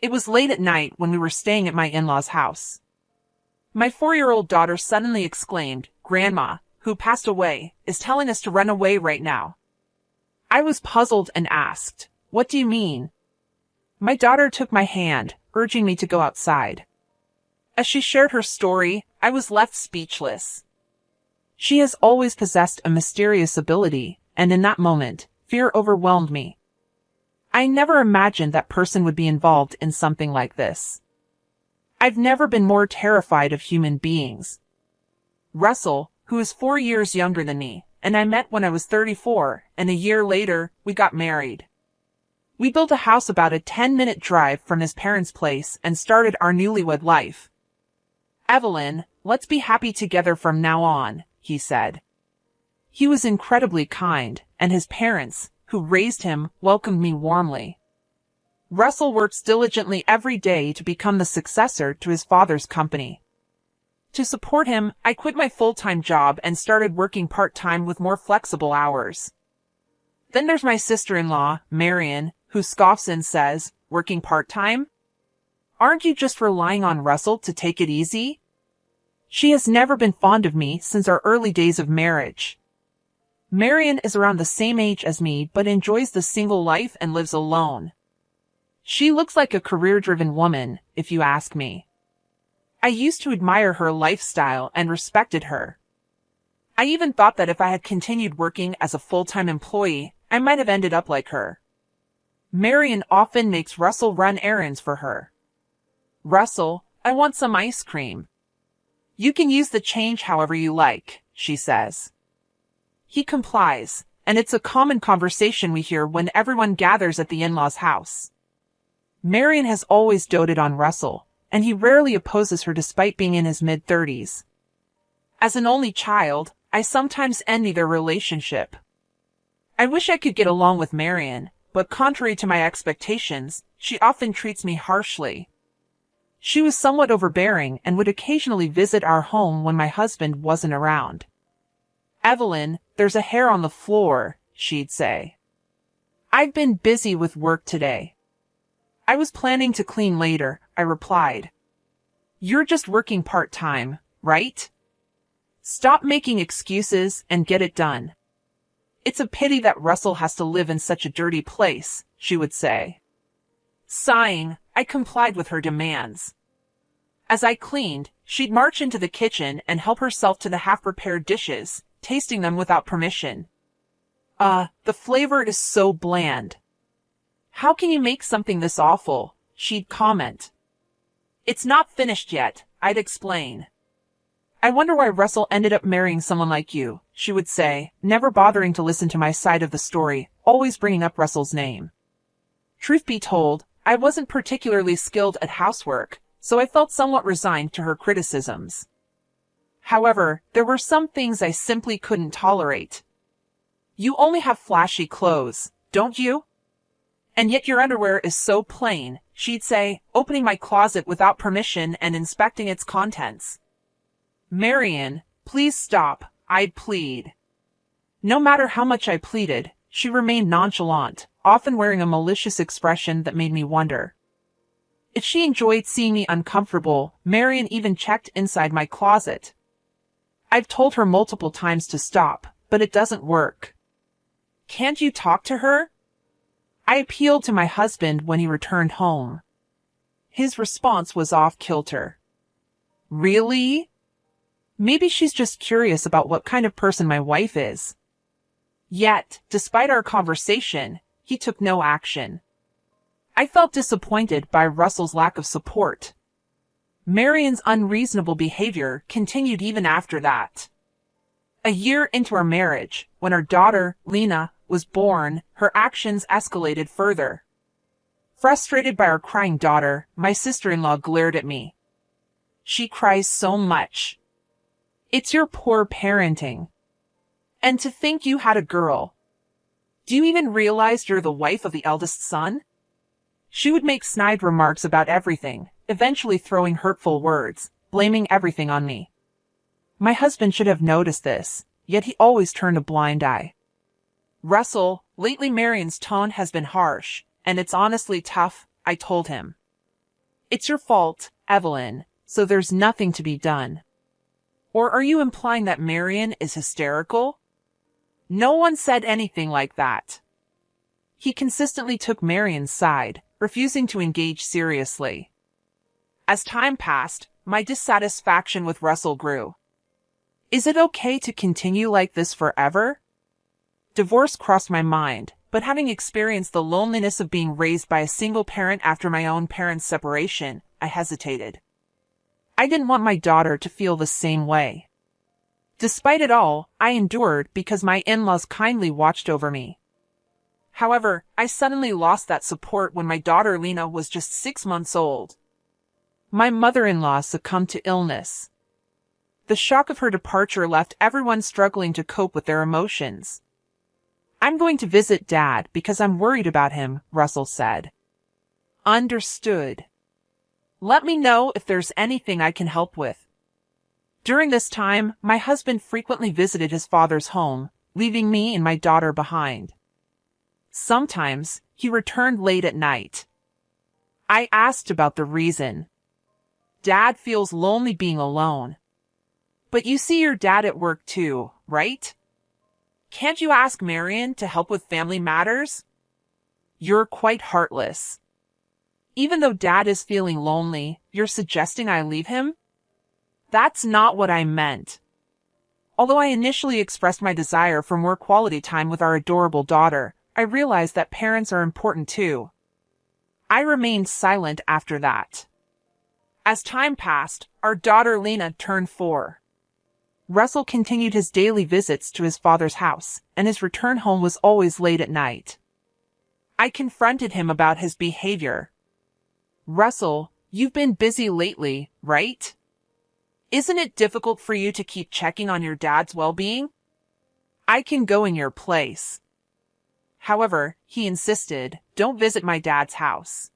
It was late at night when we were staying at my in-laws' house. My 4-year-old daughter suddenly exclaimed, "Grandma, who passed away, is telling us to run away right now." I was puzzled and asked, "What do you mean?" My daughter took my hand, urging me to go outside. As she shared her story, I was left speechless. She has always possessed a mysterious ability, and in that moment, fear overwhelmed me. I never imagined that person would be involved in something like this. I've never been more terrified of human beings. Russell, who is 4 years younger than me, and I met when I was 34, and a year later, we got married. We built a house about a 10-minute drive from his parents' place and started our newlywed life. "Evelyn, let's be happy together from now on," he said. He was incredibly kind, and his parents, who raised him, welcomed me warmly. Russell works diligently every day to become the successor to his father's company. To support him, I quit my full-time job and started working part-time with more flexible hours. Then there's my sister-in-law, Marion, who scoffs and says, "Working part-time? Aren't you just relying on Russell to take it easy?" She has never been fond of me since our early days of marriage. Marion is around the same age as me but enjoys the single life and lives alone. She looks like a career-driven woman, if you ask me. I used to admire her lifestyle and respected her. I even thought that if I had continued working as a full-time employee, I might have ended up like her. Marion often makes Russell run errands for her. "Russell, I want some ice cream." "You can use the change however you like," she says. He complies, and it's a common conversation we hear when everyone gathers at the in-laws' house. Marion has always doted on Russell, and he rarely opposes her despite being in his mid-30s. As an only child, I sometimes envy their relationship. I wish I could get along with Marion, but contrary to my expectations, she often treats me harshly. She was somewhat overbearing and would occasionally visit our home when my husband wasn't around. "Evelyn, there's a hair on the floor," she'd say. "I've been busy with work today." "I was planning to clean later," I replied. "You're just working part-time, right? Stop making excuses and get it done." "It's a pity that Russell has to live in such a dirty place," she would say. Sighing, I complied with her demands. As I cleaned, she'd march into the kitchen and help herself to the half-prepared dishes, tasting them without permission. The flavor is so bland." "How can you make something this awful?" she'd comment. "It's not finished yet," I'd explain. "I wonder why Russell ended up marrying someone like you," she would say, never bothering to listen to my side of the story, always bringing up Russell's name. Truth be told, I wasn't particularly skilled at housework, so I felt somewhat resigned to her criticisms. However, there were some things I simply couldn't tolerate. "You only have flashy clothes, don't you? And yet your underwear is so plain," she'd say, opening my closet without permission and inspecting its contents. "Marion, please stop," I'd plead. No matter how much I pleaded, she remained nonchalant, often wearing a malicious expression that made me wonder. If she enjoyed seeing me uncomfortable, Marion even checked inside my closet. I've told her multiple times to stop, but it doesn't work. "Can't you talk to her?" I appealed to my husband when he returned home. His response was off-kilter. "Really? Maybe she's just curious about what kind of person my wife is." Yet, despite our conversation, he took no action. I felt disappointed by Russell's lack of support. Marion's unreasonable behavior continued even after that. A year into our marriage, when our daughter, Lena, was born, her actions escalated further. Frustrated by our crying daughter, my sister-in-law glared at me. "She cries so much. It's your poor parenting. And to think you had a girl. Do you even realize you're the wife of the eldest son?" She would make snide remarks about everything, eventually throwing hurtful words, blaming everything on me. My husband should have noticed this, yet he always turned a blind eye. "Russell, lately Marion's tone has been harsh, and it's honestly tough," I told him. It's your fault, Evelyn, so there's nothing to be done. Or are you implying that Marion is hysterical? No one said anything like that. He consistently took Marion's side, refusing to engage seriously. As time passed, my dissatisfaction with Russell grew. Is it okay to continue like this forever? Divorce crossed my mind, but having experienced the loneliness of being raised by a single parent after my own parents' separation, I hesitated. I didn't want my daughter to feel the same way. Despite it all, I endured because my in-laws kindly watched over me. However, I suddenly lost that support when my daughter Lena was just 6 months old. My mother-in-law succumbed to illness. The shock of her departure left everyone struggling to cope with their emotions. I'm going to visit Dad because I'm worried about him, Russell said. Understood. Let me know if there's anything I can help with. During this time, my husband frequently visited his father's home, leaving me and my daughter behind. Sometimes, he returned late at night. I asked about the reason. Dad feels lonely being alone. But you see your dad at work too, right? Can't you ask Marion to help with family matters? You're quite heartless. Even though Dad is feeling lonely, you're suggesting I leave him? That's not what I meant. Although I initially expressed my desire for more quality time with our adorable daughter, I realized that parents are important too. I remained silent after that. As time passed, our daughter Lena turned 4. Russell continued his daily visits to his father's house, and his return home was always late at night. I confronted him about his behavior. Russell, you've been busy lately, right? Isn't it difficult for you to keep checking on your dad's well-being? I can go in your place. However, he insisted, don't visit my dad's house.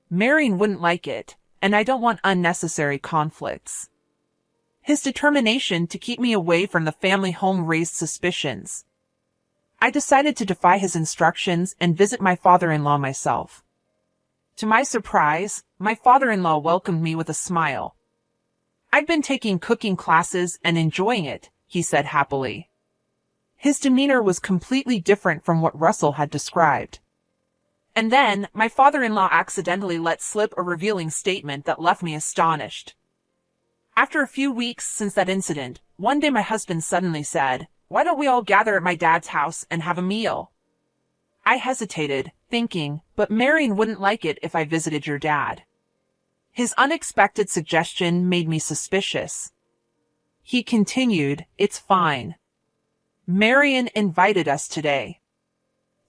Marion wouldn't like it, and I don't want unnecessary conflicts. His determination to keep me away from the family home raised suspicions. I decided to defy his instructions and visit my father-in-law myself. To my surprise, my father-in-law welcomed me with a smile. I've been taking cooking classes and enjoying it, he said happily. His demeanor was completely different from what Russell had described. And then, my father-in-law accidentally let slip a revealing statement that left me astonished. After a few weeks since that incident, one day my husband suddenly said, "Why don't we all gather at my dad's house and have a meal?" I hesitated, thinking, but Marion wouldn't like it if I visited your dad. His unexpected suggestion made me suspicious. He continued, "It's fine. Marion invited us today.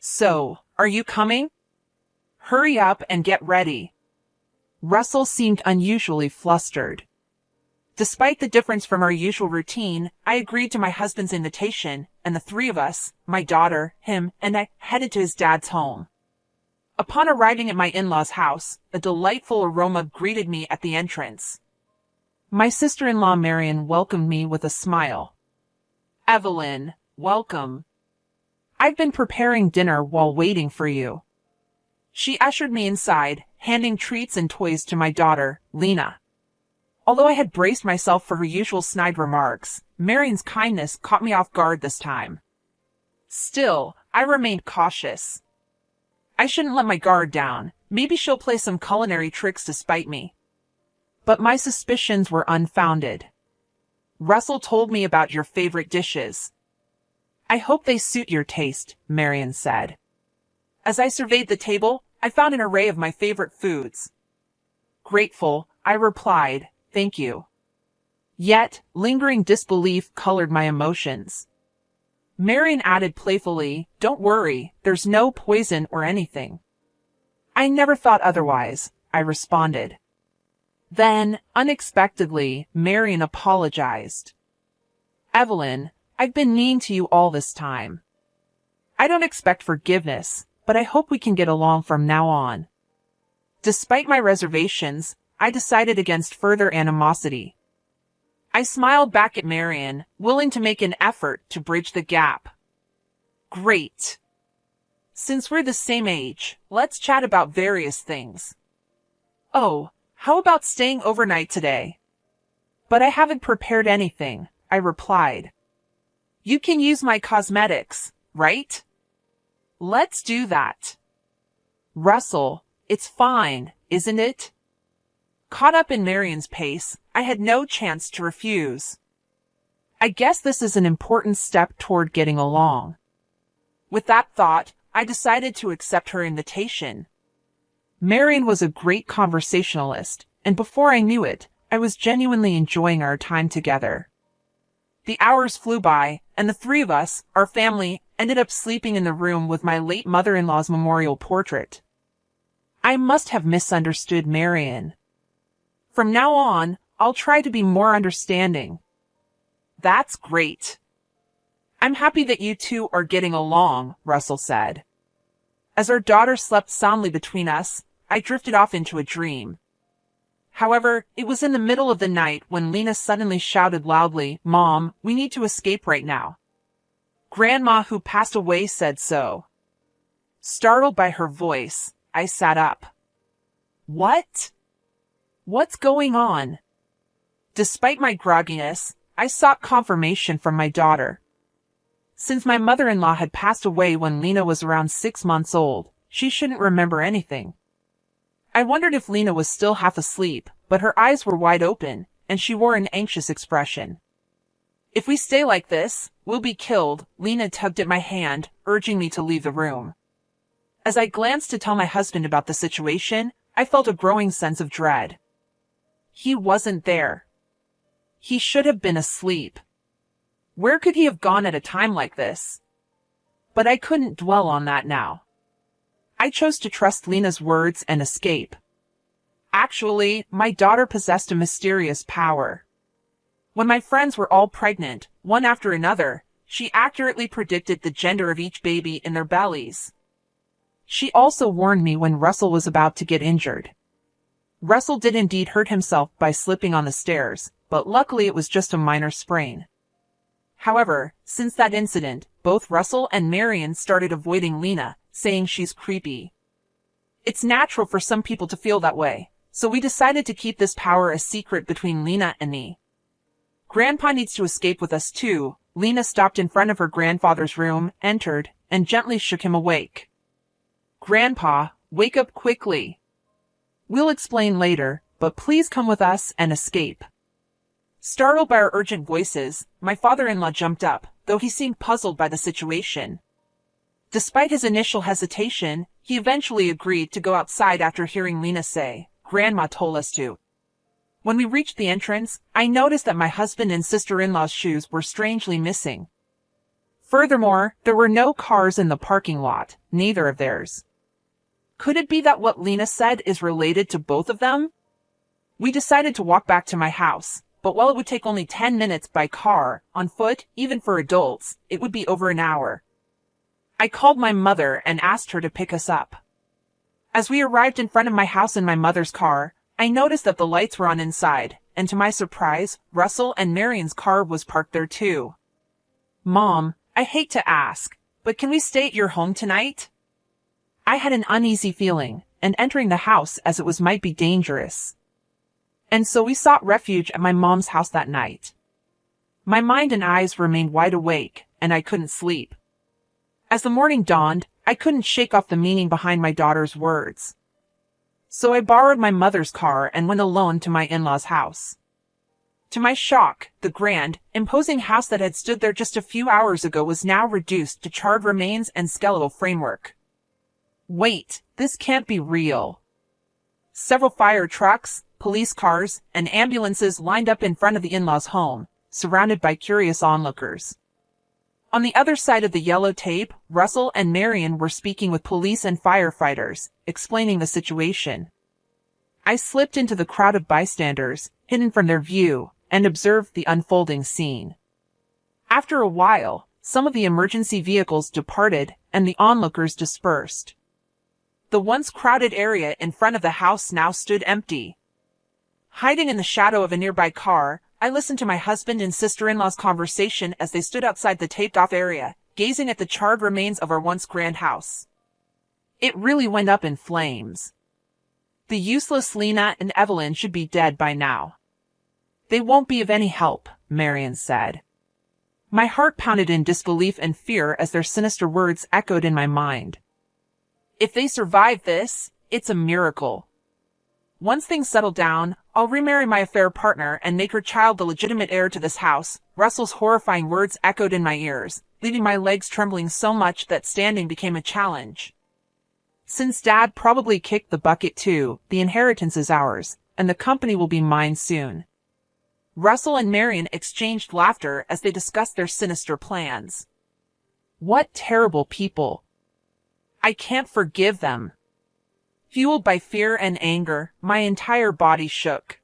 So, are you coming? Hurry up and get ready." Russell seemed unusually flustered. Despite the difference from our usual routine, I agreed to my husband's invitation, and the 3 of us, my daughter, him, and I, headed to his dad's home. Upon arriving at my in-laws' house, a delightful aroma greeted me at the entrance. My sister-in-law Marion welcomed me with a smile. "Evelyn, welcome. I've been preparing dinner while waiting for you." She ushered me inside, handing treats and toys to my daughter, Lena. Although I had braced myself for her usual snide remarks, Marion's kindness caught me off guard this time. Still, I remained cautious. I shouldn't let my guard down. Maybe she'll play some culinary tricks to spite me. But my suspicions were unfounded. Russell told me about your favorite dishes. "I hope they suit your taste," Marion said. As I surveyed the table, I found an array of my favorite foods. Grateful, I replied, "Thank you." Yet, lingering disbelief colored my emotions. Marion added playfully, "Don't worry, there's no poison or anything." "I never thought otherwise," I responded. Then, unexpectedly, Marion apologized. "Evelyn, I've been mean to you all this time. I don't expect forgiveness, but I hope we can get along from now on." Despite my reservations, I decided against further animosity. I smiled back at Marion, willing to make an effort to bridge the gap. "Great. Since we're the same age, let's chat about various things." "Oh, How about staying overnight today? But I haven't prepared anything, I replied. You can use my cosmetics, right? Let's do that. Russell, it's fine, isn't it? Caught up in Marion's pace, I had no chance to refuse. I guess this is an important step toward getting along. With that thought, I decided to accept her invitation. Marion was a great conversationalist, and before I knew it, I was genuinely enjoying our time together. The hours flew by, and the three of us, our family, ended up sleeping in the room with my late mother-in-law's memorial portrait. I must have misunderstood Marion. From now on, I'll try to be more understanding. That's great. I'm happy that you two are getting along, Russell said. As our daughter slept soundly between us, I drifted off into a dream. However, it was in the middle of the night when Lena suddenly shouted loudly, "Mom, we need to escape right now. Grandma who passed away said so." Startled by her voice, I sat up. What? What's going on? Despite my grogginess, I sought confirmation from my daughter. Since my mother-in-law had passed away when Lena was around 6 months old, she shouldn't remember anything. I wondered if Lena was still half asleep, but her eyes were wide open, and she wore an anxious expression. If we stay like this, we'll be killed, Lena tugged at my hand, urging me to leave the room. As I glanced to tell my husband about the situation, I felt a growing sense of dread. He wasn't there. He should have been asleep. Where could he have gone at a time like this? But I couldn't dwell on that now. I chose to trust Lena's words and escape. Actually, my daughter possessed a mysterious power. When my friends were all pregnant, one after another, she accurately predicted the gender of each baby in their bellies. She also warned me when Russell was about to get injured. Russell did indeed hurt himself by slipping on the stairs, but luckily it was just a minor sprain. However, since that incident, both Russell and Marion started avoiding Lena, saying she's creepy. It's natural for some people to feel that way, so we decided to keep this power a secret between Lena and me. Grandpa needs to escape with us too. Lena stopped in front of her grandfather's room, entered, and gently shook him awake. Grandpa, wake up quickly. We'll explain later, but please come with us and escape. Startled by our urgent voices, my father-in-law jumped up, though he seemed puzzled by the situation. Despite his initial hesitation, he eventually agreed to go outside after hearing Lena say, "Grandma told us to." When we reached the entrance, I noticed that my husband and sister-in-law's shoes were strangely missing. Furthermore, there were no cars in the parking lot, neither of theirs. Could it be that what Lena said is related to both of them? We decided to walk back to my house, but while it would take only 10 minutes by car, on foot, even for adults, it would be over an hour. I called my mother and asked her to pick us up. As we arrived in front of my house in my mother's car, I noticed that the lights were on inside, and to my surprise, Russell and Marion's car was parked there too. Mom, I hate to ask, but can we stay at your home tonight? I had an uneasy feeling, and entering the house as it was might be dangerous. And so we sought refuge at my mom's house that night. My mind and eyes remained wide awake, and I couldn't sleep. As the morning dawned, I couldn't shake off the meaning behind my daughter's words. So I borrowed my mother's car and went alone to my in-laws' house. To my shock, the grand, imposing house that had stood there just a few hours ago was now reduced to charred remains and skeletal framework. Wait, this can't be real. Several fire trucks, police cars, and ambulances lined up in front of the in-laws' home, surrounded by curious onlookers. On the other side of the yellow tape, Russell and Marion were speaking with police and firefighters, explaining the situation. I slipped into the crowd of bystanders, hidden from their view, and observed the unfolding scene. After a while, some of the emergency vehicles departed and the onlookers dispersed. The once crowded area in front of the house now stood empty. Hiding in the shadow of a nearby car, I listened to my husband and sister-in-law's conversation as they stood outside the taped-off area, gazing at the charred remains of our once grand house. It really went up in flames. The useless Lena and Evelyn should be dead by now. They won't be of any help, Marion said. My heart pounded in disbelief and fear as their sinister words echoed in my mind. If they survive this, it's a miracle. Once things settle down, I'll remarry my affair partner and make her child the legitimate heir to this house. Russell's horrifying words echoed in my ears, leaving my legs trembling so much that standing became a challenge. Since Dad probably kicked the bucket too, the inheritance is ours, and the company will be mine soon. Russell and Marion exchanged laughter as they discussed their sinister plans. What terrible people. I can't forgive them. Fueled by fear and anger, my entire body shook.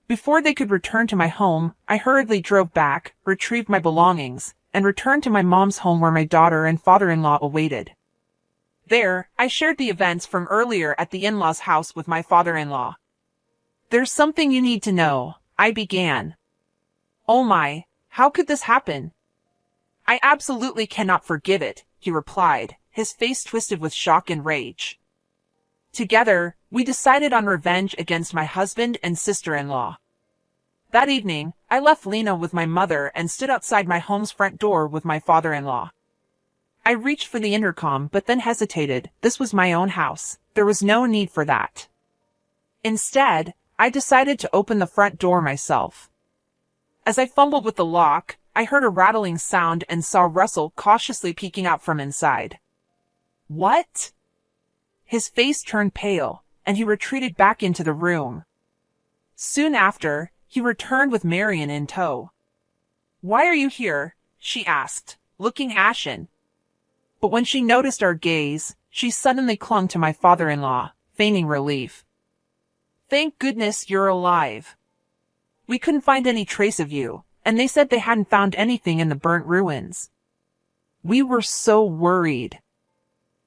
Before they could return to my home, I hurriedly drove back, retrieved my belongings, and returned to my mom's home where my daughter and father-in-law awaited. There, I shared the events from earlier at the in-laws' house with my father-in-law. There's something you need to know, I began. Oh my, how could this happen? I absolutely cannot forgive it, he replied, his face twisted with shock and rage. Together, we decided on revenge against my husband and sister-in-law. That evening, I left Lena with my mother and stood outside my home's front door with my father-in-law. I reached for the intercom but then hesitated. This was my own house. There was no need for that. Instead, I decided to open the front door myself. As I fumbled with the lock, I heard a rattling sound and saw Russell cautiously peeking out from inside. What? His face turned pale, and he retreated back into the room. Soon after, he returned with Marion in tow. Why are you here? She asked, looking ashen. But when she noticed our gaze, she suddenly clung to my father-in-law, feigning relief. Thank goodness you're alive. We couldn't find any trace of you, and they said they hadn't found anything in the burnt ruins. We were so worried.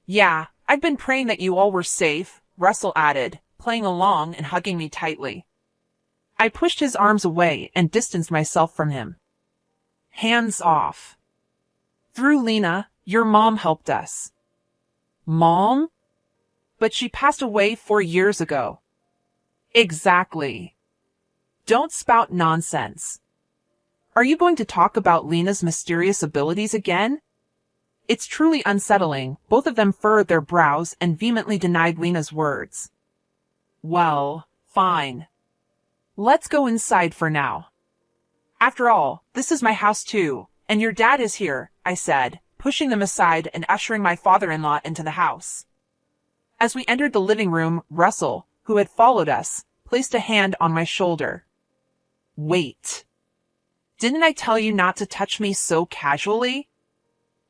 Yeah, I've been praying that you all were safe, Russell added, playing along and hugging me tightly. I pushed his arms away and distanced myself from him. Hands off. Through Lena, your mom helped us. Mom? But she passed away 4 years ago. Exactly. Don't spout nonsense. Are you going to talk about Lena's mysterious abilities again? It's truly unsettling. Both of them furrowed their brows and vehemently denied Lena's words. Well, fine. Let's go inside for now. After all, this is my house too, and your dad is here, I said, pushing them aside and ushering my father-in-law into the house. As we entered the living room, Russell, who had followed us, placed a hand on my shoulder. Wait. Didn't I tell you not to touch me so casually?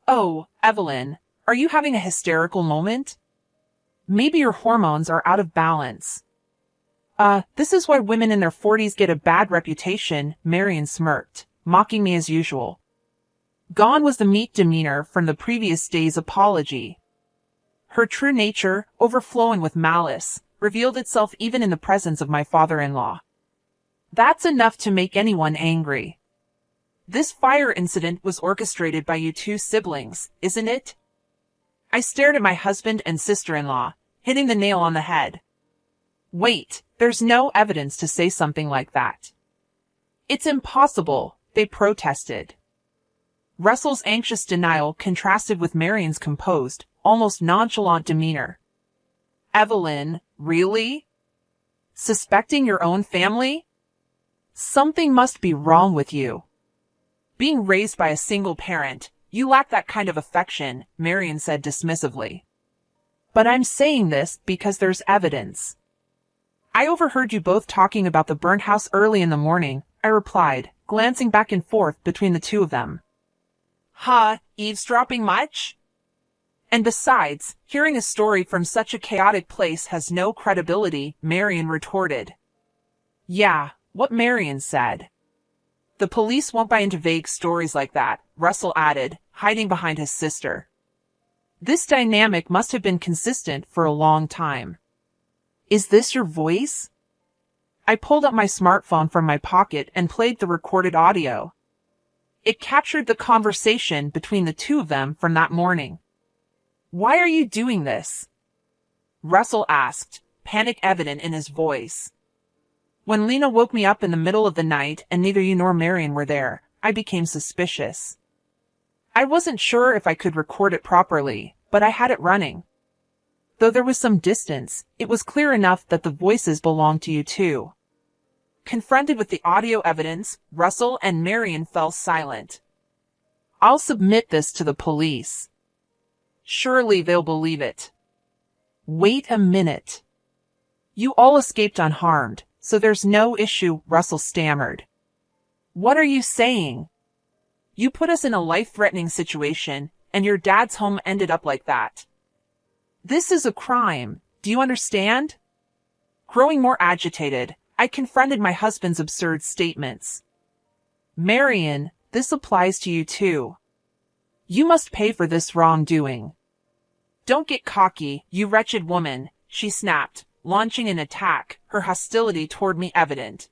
Oh, Evelyn, are you having a hysterical moment? Maybe your hormones are out of balance. This is why women in their 40s get a bad reputation, Marion smirked, mocking me as usual. Gone was the meek demeanor from the previous day's apology. Her true nature, overflowing with malice, revealed itself even in the presence of my father-in-law. That's enough to make anyone angry. This fire incident was orchestrated by you two siblings, isn't it? I stared at my husband and sister-in-law, hitting the nail on the head. Wait, there's no evidence to say something like that. It's impossible, they protested. Russell's anxious denial contrasted with Marion's composed, almost nonchalant demeanor. Evelyn, really? Suspecting your own family? Something must be wrong with you. Being raised by a single parent, you lack that kind of affection, Marion said dismissively. But I'm saying this because there's evidence. I overheard you both talking about the burnt house early in the morning, I replied, glancing back and forth between the two of them. Eavesdropping much? And besides, hearing a story from such a chaotic place has no credibility, Marion retorted. Yeah, what Marion said. The police won't buy into vague stories like that, Russell added, hiding behind his sister. This dynamic must have been consistent for a long time. Is this your voice? I pulled up my smartphone from my pocket and played the recorded audio. It captured the conversation between the two of them from that morning. Why are you doing this? Russell asked, panic evident in his voice. When Lena woke me up in the middle of the night and neither you nor Marion were there, I became suspicious. I wasn't sure if I could record it properly, but I had it running. Though there was some distance, it was clear enough that the voices belonged to you too. Confronted with the audio evidence, Russell and Marion fell silent. I'll submit this to the police. Surely they'll believe it. Wait a minute. You all escaped unharmed, so there's no issue, Russell stammered. What are you saying? You put us in a life-threatening situation, and your dad's home ended up like that. This is a crime. Do you understand? Growing more agitated, I confronted my husband's absurd statements. Marion, this applies to you too. You must pay for this wrongdoing. Don't get cocky, you wretched woman, she snapped, launching an attack, her hostility toward me evident.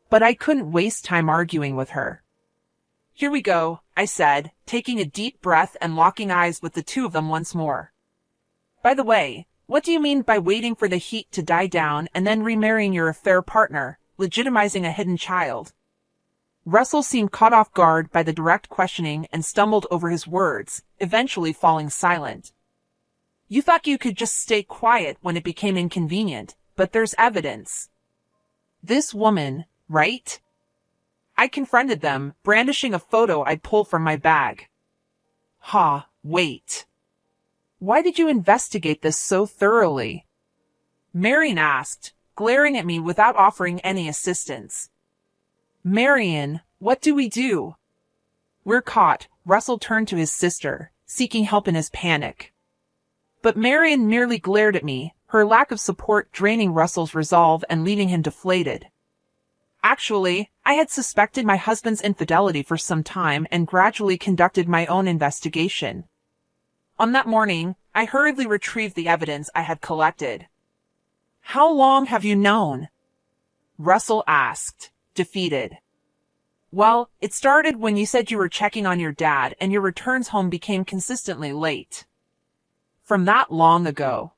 But I couldn't waste time arguing with her. Here we go, I said, taking a deep breath and locking eyes with the two of them once more. By the way, what do you mean by waiting for the heat to die down and then remarrying your affair partner, legitimizing a hidden child? Russell seemed caught off guard by the direct questioning and stumbled over his words, eventually falling silent. You thought you could just stay quiet when it became inconvenient, but there's evidence. This woman, right? I confronted them, brandishing a photo I'd pulled from my bag. Wait. Why did you investigate this so thoroughly? Marion asked, glaring at me without offering any assistance. Marion, what do we do? We're caught, Russell turned to his sister, seeking help in his panic. But Marion merely glared at me, her lack of support draining Russell's resolve and leaving him deflated. Actually, I had suspected my husband's infidelity for some time and gradually conducted my own investigation. On that morning, I hurriedly retrieved the evidence I had collected. How long have you known? Russell asked, defeated. Well, it started when you said you were checking on your dad and your returns home became consistently late. From that long ago.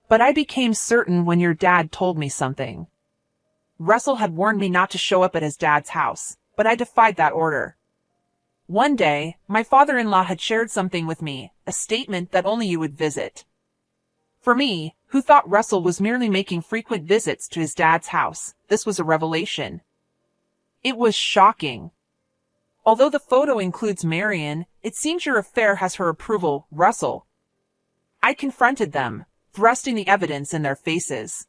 But I became certain when your dad told me something. Russell had warned me not to show up at his dad's house, but I defied that order. One day, my father-in-law had shared something with me, a statement that only you would visit. For me, who thought Russell was merely making frequent visits to his dad's house, this was a revelation. It was shocking. Although the photo includes Marion, it seems your affair has her approval, Russell. I confronted them, thrusting the evidence in their faces.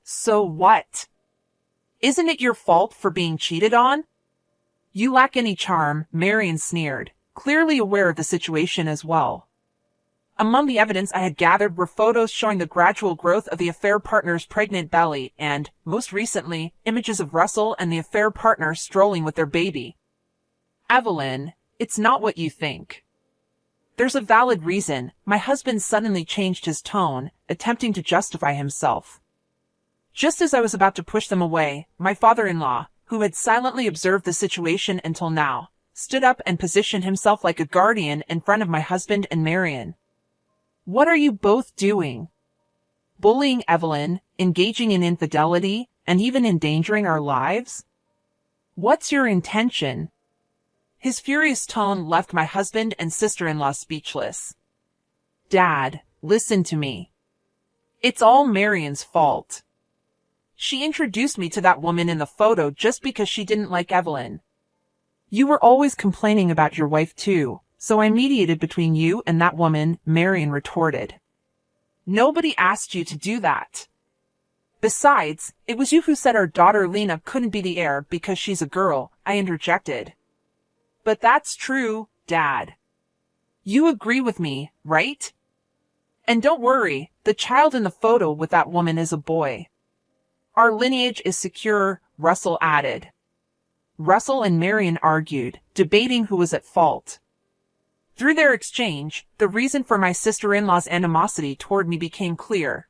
So what? Isn't it your fault for being cheated on? You lack any charm, Marion sneered, clearly aware of the situation as well. Among the evidence I had gathered were photos showing the gradual growth of the affair partner's pregnant belly and, most recently, images of Russell and the affair partner strolling with their baby. Evelyn, it's not what you think. There's a valid reason. My husband suddenly changed his tone, attempting to justify himself. Just as I was about to push them away, my father-in-law, who had silently observed the situation until now, stood up and positioned himself like a guardian in front of my husband and Marion. What are you both doing? Bullying Evelyn, engaging in infidelity, and even endangering our lives? What's your intention? His furious tone left my husband and sister-in-law speechless. Dad, listen to me. It's all Marion's fault. She introduced me to that woman in the photo just because she didn't like Evelyn. You were always complaining about your wife too, so I mediated between you and that woman, Marion retorted. Nobody asked you to do that. Besides, it was you who said our daughter Lena couldn't be the heir because she's a girl, I interjected. But that's true, Dad. You agree with me, right? And don't worry, the child in the photo with that woman is a boy. Our lineage is secure, Russell added. Russell and Marion argued, debating who was at fault. Through their exchange, the reason for my sister-in-law's animosity toward me became clear.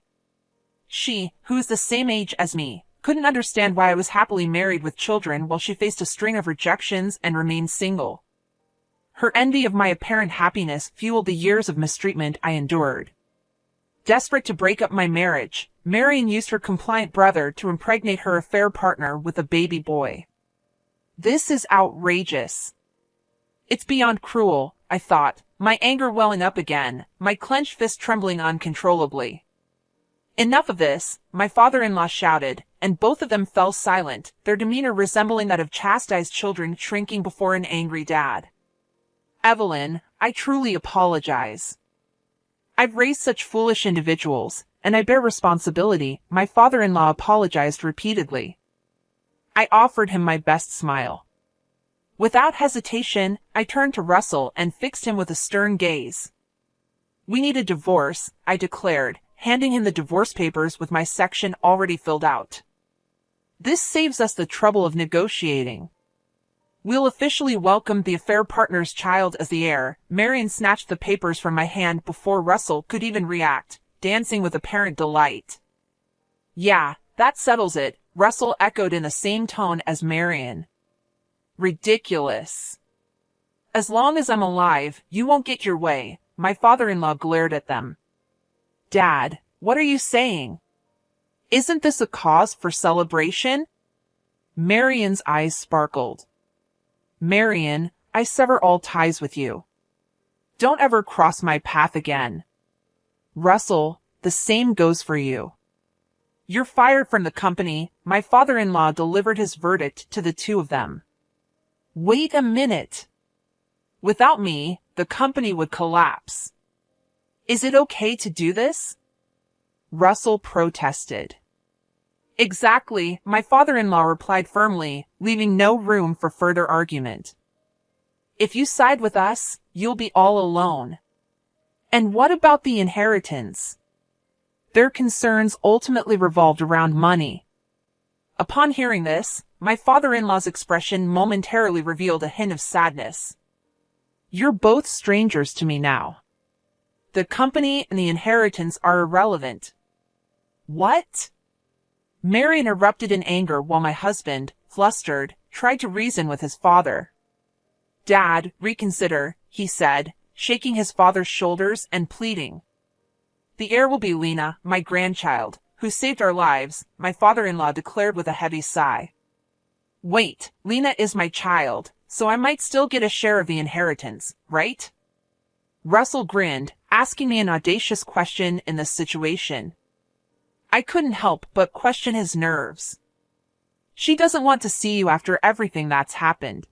She, who is the same age as me, couldn't understand why I was happily married with children while she faced a string of rejections and remained single. Her envy of my apparent happiness fueled the years of mistreatment I endured. Desperate to break up my marriage, Marion used her compliant brother to impregnate her affair partner with a baby boy. This is outrageous. It's beyond cruel, I thought, my anger welling up again, my clenched fist trembling uncontrollably. Enough of this, my father-in-law shouted, and both of them fell silent, their demeanor resembling that of chastised children shrinking before an angry dad. Evelyn, I truly apologize. I've raised such foolish individuals, and I bear responsibility, my father-in-law apologized repeatedly. I offered him my best smile. Without hesitation, I turned to Russell and fixed him with a stern gaze. We need a divorce, I declared, handing him the divorce papers with my section already filled out. This saves us the trouble of negotiating. We'll officially welcome the affair partner's child as the heir. Marion snatched the papers from my hand before Russell could even react, dancing with apparent delight. Yeah, that settles it, Russell echoed in the same tone as Marion. Ridiculous. As long as I'm alive, you won't get your way, my father-in-law glared at them. Dad, what are you saying? Isn't this a cause for celebration? Marion's eyes sparkled. Marion, I sever all ties with you. Don't ever cross my path again. Russell, the same goes for you. You're fired from the company, my father-in-law delivered his verdict to the two of them. Wait a minute. Without me, the company would collapse. Is it okay to do this? Russell protested. Exactly, my father-in-law replied firmly, leaving no room for further argument. If you side with us, you'll be all alone. And what about the inheritance? Their concerns ultimately revolved around money. Upon hearing this, my father-in-law's expression momentarily revealed a hint of sadness. You're both strangers to me now. The company and the inheritance are irrelevant. What? Marion erupted in anger while my husband, flustered, tried to reason with his father. Dad, reconsider, he said, shaking his father's shoulders and pleading. The heir will be Lena, my grandchild, who saved our lives, my father-in-law declared with a heavy sigh. Wait, Lena is my child, so I might still get a share of the inheritance, right? Russell grinned, asking me an audacious question in this situation. I couldn't help but question his nerves. She doesn't want to see you after everything that's happened.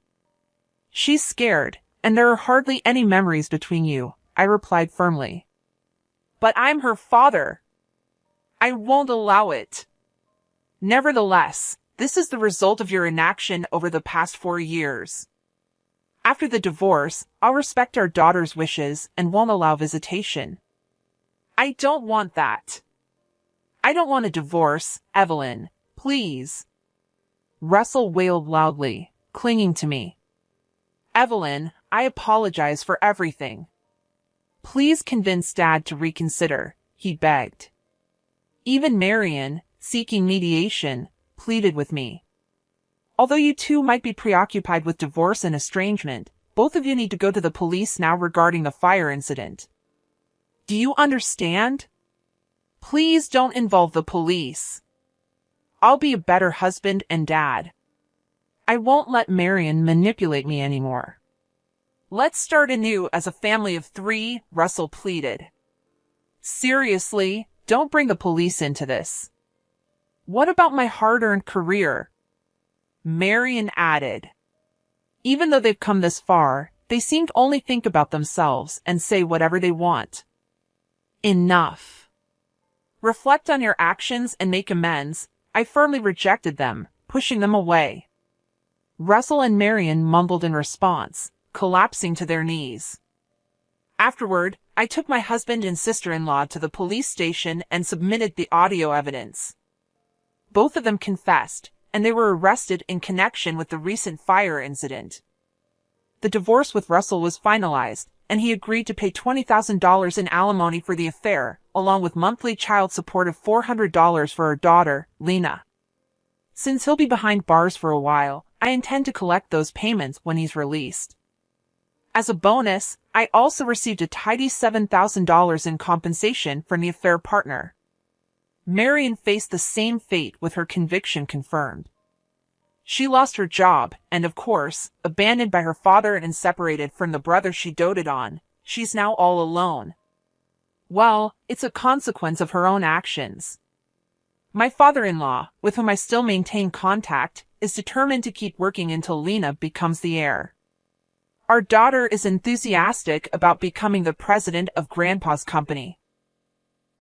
She's scared, and there are hardly any memories between you, I replied firmly. But I'm her father. I won't allow it. Nevertheless, this is the result of your inaction over the past 4 years. After the divorce, I'll respect our daughter's wishes and won't allow visitation. I don't want that. I don't want a divorce, Evelyn, please. Russell wailed loudly, clinging to me. Evelyn, I apologize for everything. Please convince Dad to reconsider, he begged. Even Marion, seeking mediation, pleaded with me. Although you two might be preoccupied with divorce and estrangement, both of you need to go to the police now regarding the fire incident. Do you understand? Please don't involve the police. I'll be a better husband and dad. I won't let Marion manipulate me anymore. Let's start anew as a family of 3, Russell pleaded. Seriously, don't bring the police into this. What about my hard-earned career? Marion added. Even though they've come this far, they seem to only think about themselves and say whatever they want. Enough. Reflect on your actions and make amends. I firmly rejected them, pushing them away. Russell and Marion mumbled in response, collapsing to their knees. Afterward, I took my husband and sister-in-law to the police station and submitted the audio evidence. Both of them confessed, and they were arrested in connection with the recent fire incident. The divorce with Russell was finalized, and he agreed to pay $20,000 in alimony for the affair, along with monthly child support of $400 for our daughter, Lena. Since he'll be behind bars for a while, I intend to collect those payments when he's released. As a bonus, I also received a tidy $7,000 in compensation from the affair partner. Marion faced the same fate with her conviction confirmed. She lost her job and, of course, abandoned by her father and separated from the brother she doted on, she's now all alone. Well, it's a consequence of her own actions. My father-in-law, with whom I still maintain contact, is determined to keep working until Lena becomes the heir. Our daughter is enthusiastic about becoming the president of Grandpa's company.